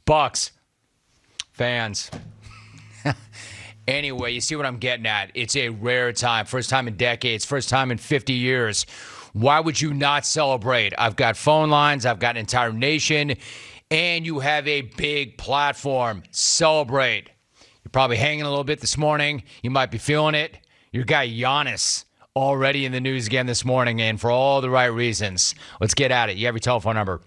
Bucks fans. Anyway, you see what I'm getting at. It's a rare time. First time in decades. First time in 50 years. Why would you not celebrate? I've got phone lines. I've got an entire nation. And you have a big platform. Celebrate. You're probably hanging a little bit this morning. You might be feeling it. Your guy Giannis already in the news again this morning, and for all the right reasons. Let's get at it. You have your telephone number.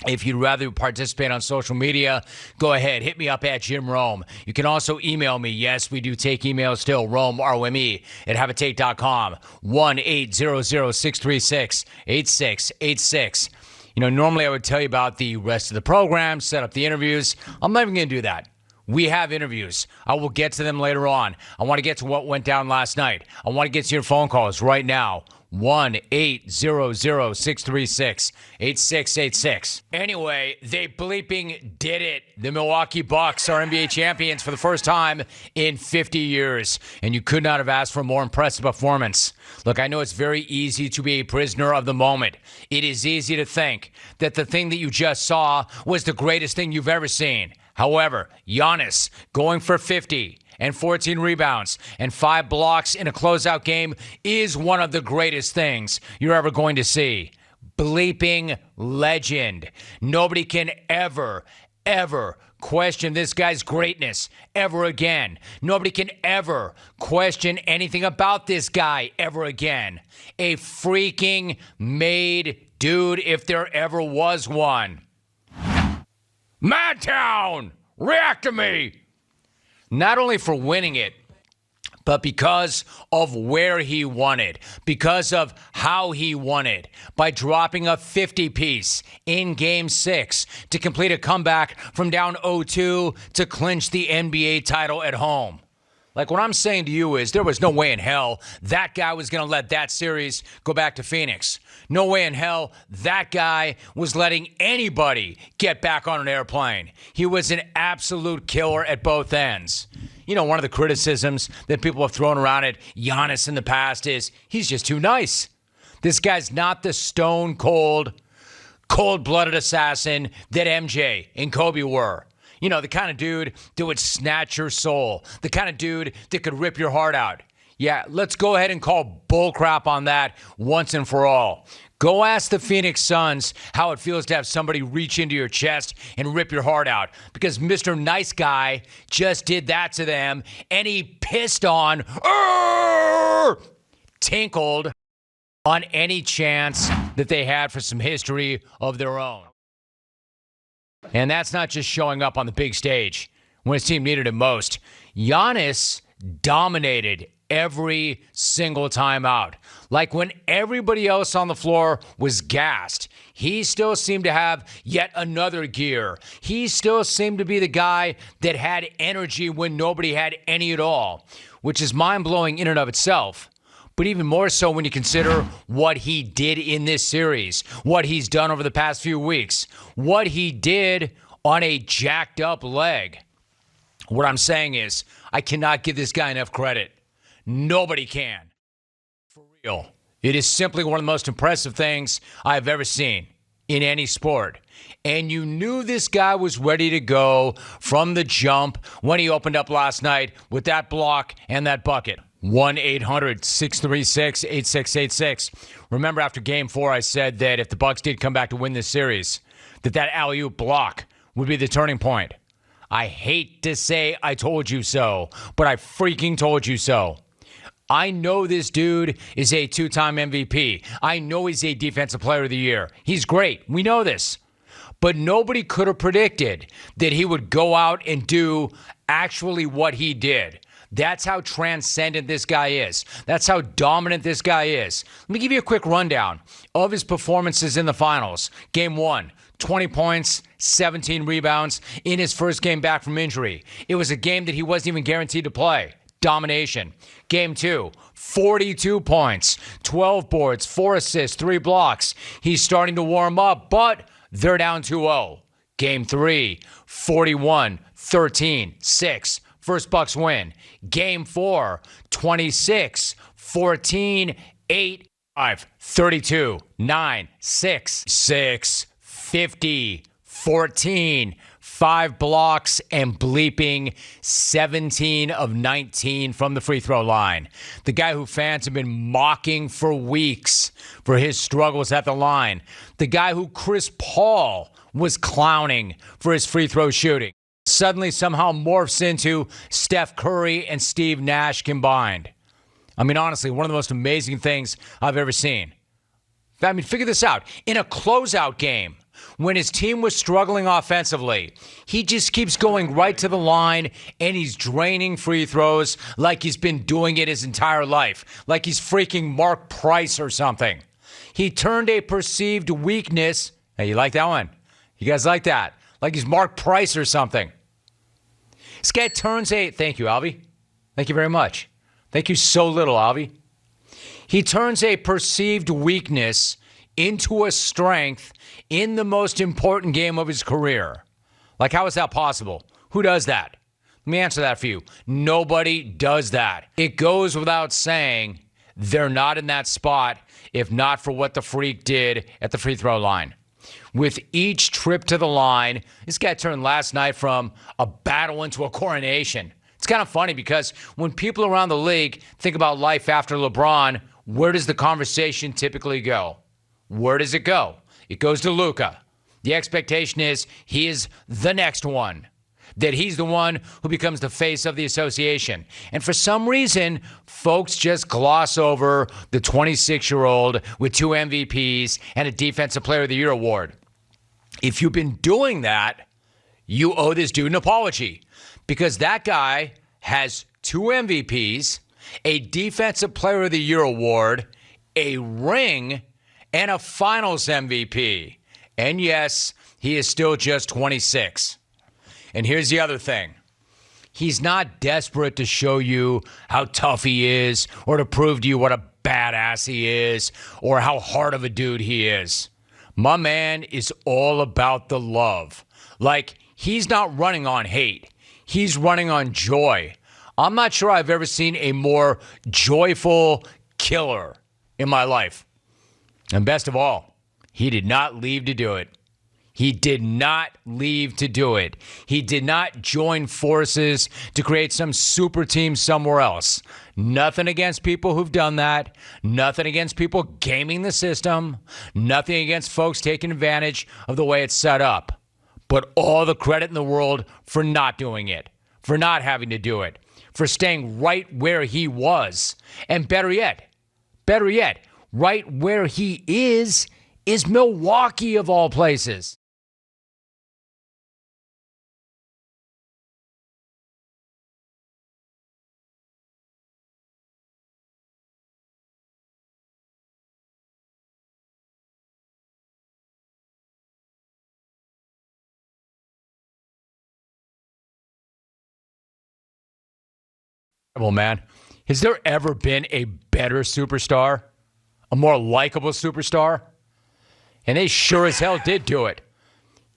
If you'd rather participate on social media, go ahead. Hit me up at Jim Rome. You can also email me. Yes, we do take emails still. Rome, R-O-M-E, at habitate.com. 1-800-636-8686. Normally I would tell you about the rest of the program, set up the interviews. I'm not even going to do that. We have interviews. I will get to them later on. I want to get to what went down last night. I want to get to your phone calls right now. 1-800-636-8686. Anyway, they bleeping did it. The Milwaukee Bucks are NBA champions for the first time in 50 years. And you could not have asked for a more impressive performance. Look, I know it's very easy to be a prisoner of the moment. It is easy to think that the thing that you just saw was the greatest thing you've ever seen. However, Giannis going for 50 and 14 rebounds and 5 blocks in a closeout game is one of the greatest things you're ever going to see. Bleeping legend. Nobody can ever question this guy's greatness ever again. Nobody can ever question anything about this guy ever again. A freaking made dude if there ever was one. Madtown, react to me. Not only for winning it, but because of where he won it, because of how he won it, by dropping a 50-piece in Game 6 to complete a comeback from down 0-2 to clinch the NBA title at home. Like, what I'm saying to you is there was no way in hell that guy was going to let that series go back to Phoenix. No way in hell that guy was letting anybody get back on an airplane. He was an absolute killer at both ends. One of the criticisms that people have thrown around at Giannis in the past is he's just too nice. This guy's not the cold-blooded assassin that MJ and Kobe were. The kind of dude that would snatch your soul. The kind of dude that could rip your heart out. Yeah, let's go ahead and call bullcrap on that once and for all. Go ask the Phoenix Suns how it feels to have somebody reach into your chest and rip your heart out. Because Mr. Nice Guy just did that to them, and he pissed on, tinkled on any chance that they had for some history of their own. And that's not just showing up on the big stage when his team needed it most. Giannis dominated every single time out. Like when everybody else on the floor was gassed, he still seemed to have yet another gear. He still seemed to be the guy that had energy when nobody had any at all, which is mind-blowing in and of itself. But even more so when you consider what he did in this series, what he's done over the past few weeks, what he did on a jacked up leg. What I'm saying is, I cannot give this guy enough credit. Nobody can. For real. It is simply one of the most impressive things I've ever seen in any sport. And you knew this guy was ready to go from the jump when he opened up last night with that block and that bucket. 1-800-636-8686. Remember, after Game 4, I said that if the Bucks did come back to win this series, that alley-oop block would be the turning point. I hate to say I told you so, but I freaking told you so. I know this dude is a 2-time MVP. I know he's a Defensive Player of the Year. He's great. We know this. But nobody could have predicted that he would go out and do actually what he did. That's how transcendent this guy is. That's how dominant this guy is. Let me give you a quick rundown of his performances in the finals. Game 1, 20 points, 17 rebounds in his first game back from injury. It was a game that he wasn't even guaranteed to play. Domination. Game 2, 42 points, 12 boards, 4 assists, 3 blocks. He's starting to warm up, but they're down 2-0. Game 3, 41, 13, 6. First Bucks win. Game 4, 26, 14, 8, 5, 32, 9, 6, 6, 50, 14, 5 blocks, and bleeping 17 of 19 from the free throw line. The guy who fans have been mocking for weeks for his struggles at the line. The guy who Chris Paul was clowning for his free throw shooting. Suddenly somehow morphs into Steph Curry and Steve Nash combined. I mean, honestly, one of the most amazing things I've ever seen. I mean, figure this out. In a closeout game, when his team was struggling offensively, he just keeps going right to the line and he's draining free throws like he's been doing it his entire life, like he's freaking Mark Price or something. He turned a perceived weakness. Hey, you like that one? You guys like that? Like he's Mark Price or something. This guy turns a... Thank you, Alvy. Thank you very much. Thank you so little, Alvy. He turns a perceived weakness into a strength in the most important game of his career. Like, how is that possible? Who does that? Let me answer that for you. Nobody does that. It goes without saying they're not in that spot if not for what the freak did at the free throw line. With each trip to the line, this guy turned last night from a battle into a coronation. It's kind of funny because when people around the league think about life after LeBron, where does the conversation typically go? Where does it go? It goes to Luka. The expectation is he is the next one, that he's the one who becomes the face of the association. And for some reason, folks just gloss over the 26-year-old with 2 MVPs and a Defensive Player of the Year award. If you've been doing that, you owe this dude an apology because that guy has 2 MVPs, a Defensive Player of the Year award, a ring, and a Finals MVP. And yes, he is still just 26. And here's the other thing. He's not desperate to show you how tough he is or to prove to you what a badass he is or how hard of a dude he is. My man is all about the love. Like, he's not running on hate. He's running on joy. I'm not sure I've ever seen a more joyful killer in my life. And best of all, he did not leave to do it. He did not leave to do it. He did not join forces to create some super team somewhere else. Nothing against people who've done that. Nothing against people gaming the system. Nothing against folks taking advantage of the way it's set up. But all the credit in the world for not doing it, for not having to do it, for staying right where he was. And better yet, right where he is Milwaukee of all places. Well, man, has there ever been a better superstar? A more likable superstar? And they sure as hell did do it.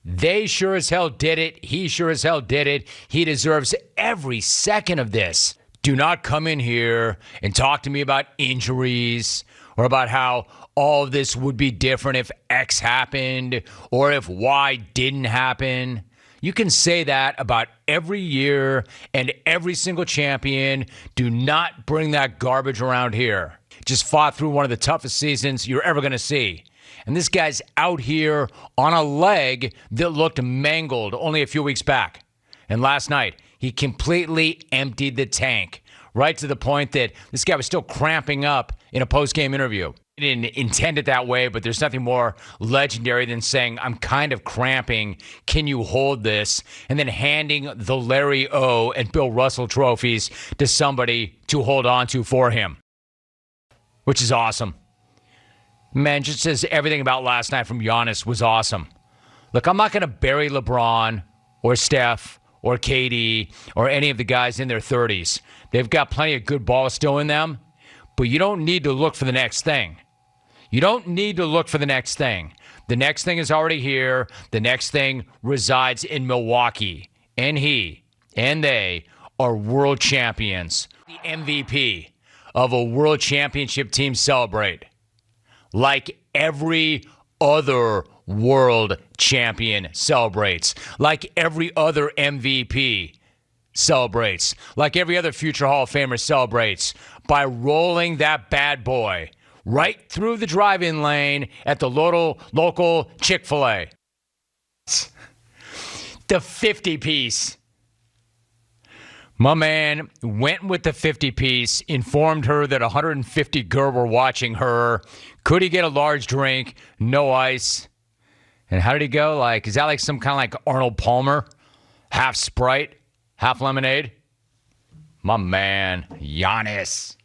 They sure as hell did it. He sure as hell did it. He deserves every second of this. Do not come in here and talk to me about injuries or about how all of this would be different if X happened or if Y didn't happen. You can say that about every year and every single champion. Do not bring that garbage around here. Just fought through one of the toughest seasons you're ever going to see. And this guy's out here on a leg that looked mangled only a few weeks back. And last night, he completely emptied the tank, right to the point that this guy was still cramping up in a post-game interview. He didn't intend it that way, but there's nothing more legendary than saying, I'm kind of cramping. Can you hold this? And then handing the Larry O and Bill Russell trophies to somebody to hold on to for him, which is awesome. Man, just as everything about last night from Giannis was awesome. Look, I'm not going to bury LeBron or Steph or KD or any of the guys in their 30s. They've got plenty of good balls still in them, but you don't need to look for the next thing. You don't need to look for the next thing. The next thing is already here. The next thing resides in Milwaukee. And he and they are world champions. The MVP of a world championship team celebrate like every other world champion celebrates, like every other MVP celebrates, like every other future Hall of Famer celebrates, by rolling that bad boy right through the drive-in lane at the local Chick-fil-A. The 50-piece. My man went with the 50-piece, informed her that 150 girl were watching her. Could he get a large drink? No ice. And how did he go? Is that like some kind of like Arnold Palmer? Half Sprite, half lemonade? My man, Giannis.